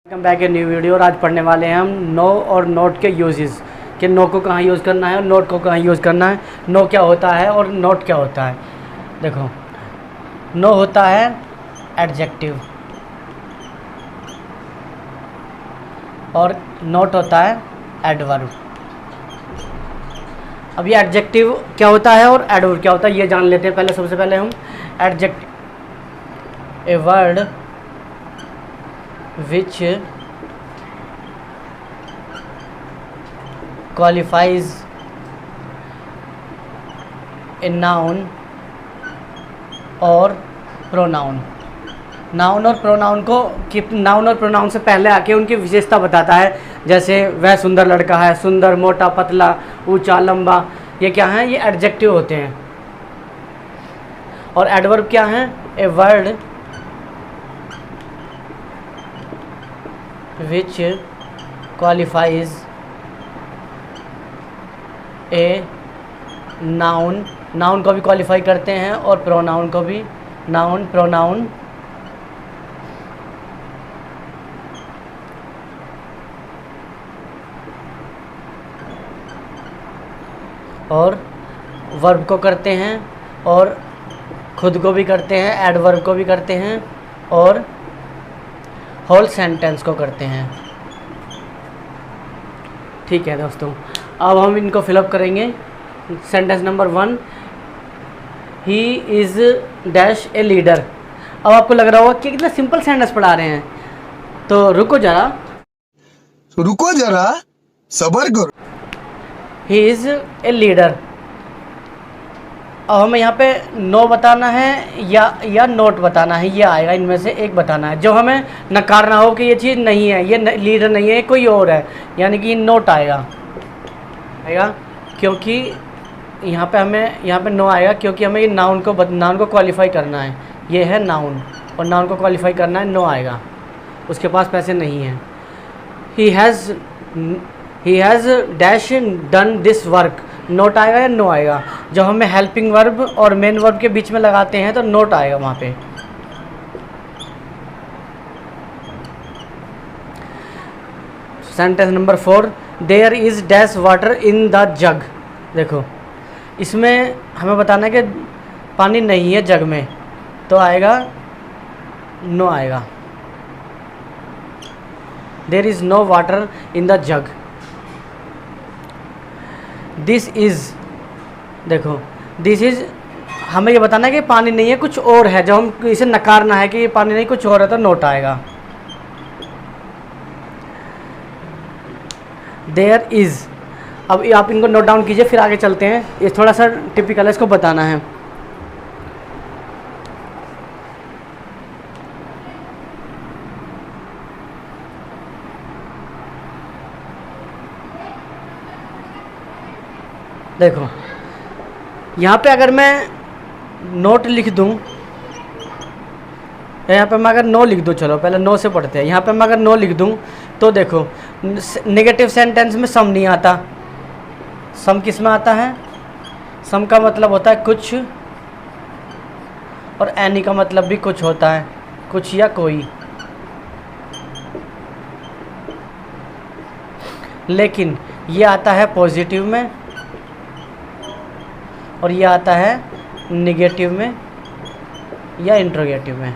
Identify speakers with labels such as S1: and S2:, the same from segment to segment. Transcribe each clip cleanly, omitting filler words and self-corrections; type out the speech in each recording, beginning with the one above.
S1: Welcome back a new video. और आज पढ़ने वाले हैं हम नो और नोट के यूजेस कि नो को कहाँ यूज़ करना है और नोट को कहाँ यूज़ करना है। नो क्या होता है और नोट क्या होता है। देखो, नो होता है एडजेक्टिव और नोट होता है एडवर्ब। अब ये एडजेक्टिव क्या होता है और एडवर्ब क्या होता है ये जान लेते हैं। सबसे पहले हम adjective, a word which qualifies a noun और प्रोनाउन। नाउन और प्रोनाउन को नाउन और प्रोनाउन से पहले आके उनकी विशेषता बताता है। जैसे वह सुंदर लड़का है, सुंदर, मोटा, पतला, ऊंचा, लंबा, ये क्या है, ये एडजेक्टिव होते हैं। और एडवर्ब क्या है, a word which qualifies a noun. Noun को भी क्वालिफाई करते हैं और प्रोनाउन को भी। नाउन, प्रोनाउन और वर्ब को करते हैं और खुद को भी करते हैं, एडवर्ब को भी करते हैं और होल सेंटेंस को करते हैं। ठीक है दोस्तों, अब हम इनको फिलअप करेंगे। Sentence number 1, he is dash a leader. अब आपको लग रहा होगा कि कितना सिंपल सेंटेंस पढ़ा रहे हैं, तो रुको जरा सब्र करो। He is a leader. अब हमें यहाँ पे नो बताना है या नोट बताना है, ये आएगा, इनमें से एक बताना है। जो हमें नकारना हो कि ये चीज़ नहीं है, ये लीडर नहीं है, कोई और है, यानी कि नोट आएगा क्योंकि यहाँ पे नो आएगा क्योंकि हमें ये नाउन को क्वालिफाई करना है। ये है नाउन और नाउन को क्वालिफाई करना है, नो आएगा। उसके पास पैसे नहीं हैं। He has dash done this work. Note आएगा या नो आएगा। जब हमें हेल्पिंग वर्ब और मेन वर्ब के बीच में लगाते हैं तो नोट आएगा वहाँ पे। Sentence number 4, there is dash water in the jug. देखो, इसमें हमें बताना है कि पानी नहीं है जग में, तो आएगा नो आएगा। There is no water in the jug. This is, देखो दिस इज़ हमें ये बताना है कि पानी नहीं है, कुछ और है। जब हम इसे नकारना है कि ये पानी नहीं कुछ और है तो नोट आएगा। देयर इज़, अब आप इनको नोट डाउन कीजिए, फिर आगे चलते हैं। ये थोड़ा सा टिपिकल है, इसको बताना है। देखो, यहाँ पे अगर मैं नोट लिख दूँ, यहाँ पे मैं अगर नो लिख दूँ, चलो पहले नो से पढ़ते हैं। यहाँ पे मैं अगर नो लिख दूँ तो देखो, नेगेटिव सेंटेंस में सम नहीं आता। सम किस में आता है, सम का मतलब होता है कुछ, और एनी का मतलब भी कुछ होता है, कुछ या कोई। लेकिन ये आता है पॉजिटिव में और ये आता है निगेटिव में या इंट्रोगेटिव में।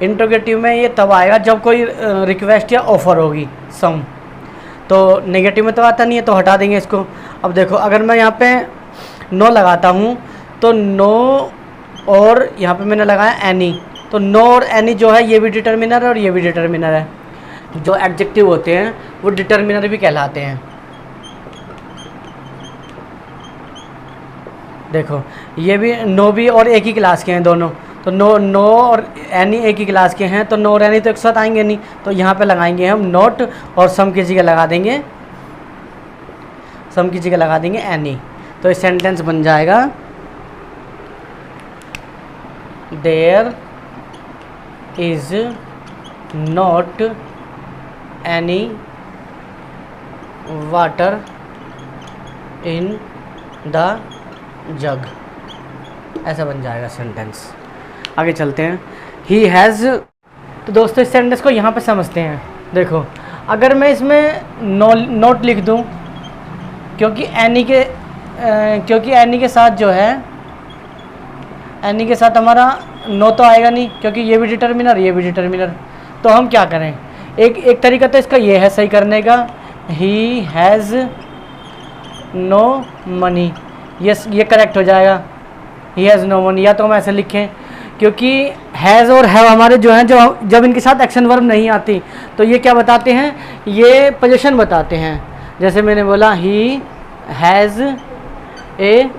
S1: इंट्रोगेटिव में ये तब आएगा जब कोई रिक्वेस्ट या ऑफ़र होगी सम। तो नेगेटिव में तो आता नहीं है, तो हटा देंगे इसको। अब देखो, अगर मैं यहाँ पे नो लगाता हूँ तो नो और यहाँ पे मैंने लगाया एनी, तो नो और एनी जो है ये भी डिटर्मिनर है और ये भी डिटर्मिनर है। जो एडजेक्टिव होते हैं वो डिटर्मिनर भी कहलाते हैं। देखो, ये भी नो भी और एक ही क्लास के हैं दोनों, तो नो और एनी एक ही क्लास के हैं, तो नो और एनी तो एक साथ आएंगे नहीं, तो यहाँ पे लगाएंगे हम नोट और सम की जगह लगा देंगे एनी। तो इस सेंटेंस बन जाएगा, there is not any water in the jug. ऐसा बन जाएगा सेंटेंस। आगे चलते हैं। ही हैज़, तो दोस्तों इस सेंटेंस को यहाँ पे समझते हैं। देखो अगर मैं इसमें नोट लिख दूँ, क्योंकि एनी के साथ जो है, एनी के साथ हमारा नो तो आएगा नहीं, क्योंकि ये भी डिटर्मिनर ये भी डिटर्मिनर। तो हम क्या करें, एक तरीका तो इसका ये है सही करने का, ही हैज़ नो मनी, ये करेक्ट हो जाएगा, ही हैज़ नो मनी। या तो हम ऐसे लिखें, क्योंकि हैज़ और हैव हमारे जो हैं, जो जब इनके साथ एक्शन वर्ब नहीं आती तो ये क्या बताते हैं, ये पोजीशन बताते हैं। जैसे मैंने बोला ही हैज़ ए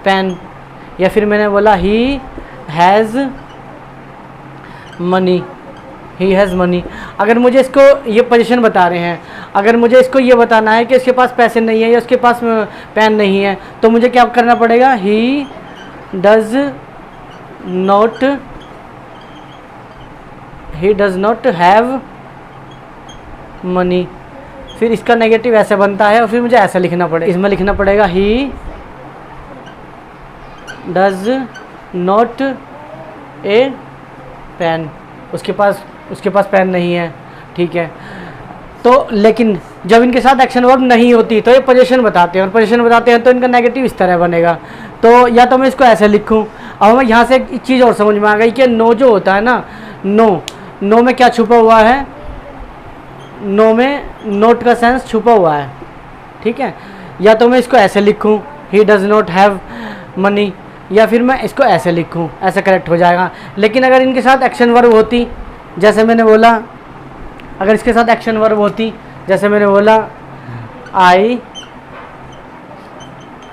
S1: पेन, या फिर मैंने बोला he has money, he has money. अगर मुझे इसको ये पोजीशन बता रहे हैं, अगर मुझे इसको ये बताना है कि इसके पास पैसे नहीं है या उसके पास पेन नहीं है, तो मुझे क्या करना पड़ेगा, he does not have money. फिर इसका नेगेटिव ऐसे बनता है और फिर मुझे ऐसा लिखना पड़ेगा, इसमें लिखना पड़ेगा he does not a pen, उसके पास पेन नहीं है, ठीक है। तो लेकिन जब इनके साथ एक्शन वर्ब नहीं होती तो ये पोजीशन बताते हैं, और पोजीशन बताते हैं तो इनका नेगेटिव इस तरह बनेगा। तो या तो मैं इसको ऐसे लिखूं। अब हमें यहाँ से एक चीज़ और समझ में आ गई कि नो जो होता है ना, नो में क्या छुपा हुआ है, नो में नोट का सेंस छुपा हुआ है, ठीक है। या तो मैं इसको ऐसे लिखूं, ही डज़ नॉट हैव मनी, या फिर मैं इसको ऐसे लिखूं, ऐसा करेक्ट हो जाएगा। लेकिन अगर इनके साथ एक्शन वर्ब होती, जैसे मैंने बोला, अगर इसके साथ एक्शन वर्ब होती, जैसे मैंने बोला I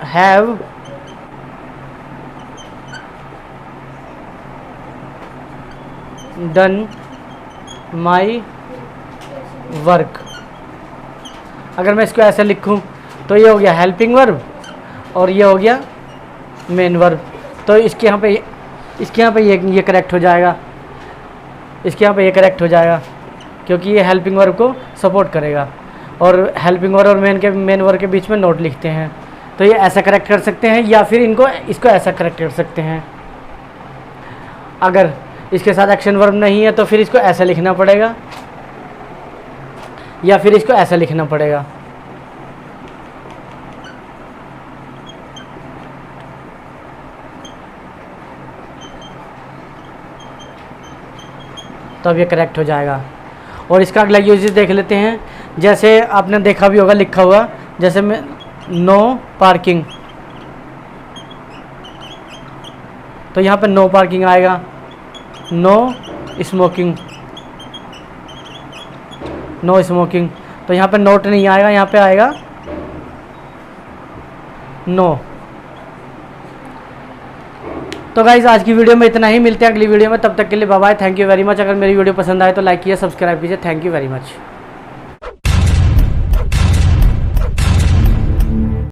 S1: have done my work, अगर मैं इसको ऐसे लिखूं तो ये हो गया हेल्पिंग वर्ब और ये हो गया मेन वर्ब। तो इसके यहाँ पे ये करेक्ट हो जाएगा, इसके यहाँ पे ये करेक्ट हो जाएगा, क्योंकि ये हेल्पिंग वर्ब को सपोर्ट करेगा। और हेल्पिंग वर्ब और मेन वर्ब के बीच में नोट लिखते हैं, तो ये ऐसा करेक्ट कर सकते हैं, या फिर इसको ऐसा करेक्ट कर सकते हैं। अगर इसके साथ एक्शन वर्ब नहीं है तो फिर इसको ऐसा लिखना पड़ेगा, या फिर इसको ऐसा लिखना पड़ेगा। तो अब ये करेक्ट हो जाएगा। और इसका अगला यूजेस देख लेते हैं। जैसे आपने देखा भी होगा लिखा हुआ, जैसे मैं नो पार्किंग, तो यहाँ पे नो पार्किंग आएगा। नो स्मोकिंग, नो स्मोकिंग, तो यहाँ पे नोट नहीं आएगा, यहाँ पे आएगा नो। तो गाइज़ आज की वीडियो में इतना ही, मिलते हैं अगली वीडियो में, तब तक के लिए bye bye, thank you very much. अगर मेरी वीडियो पसंद आए तो लाइक कीजिए, सब्सक्राइब कीजिए, थैंक यू वेरी मच।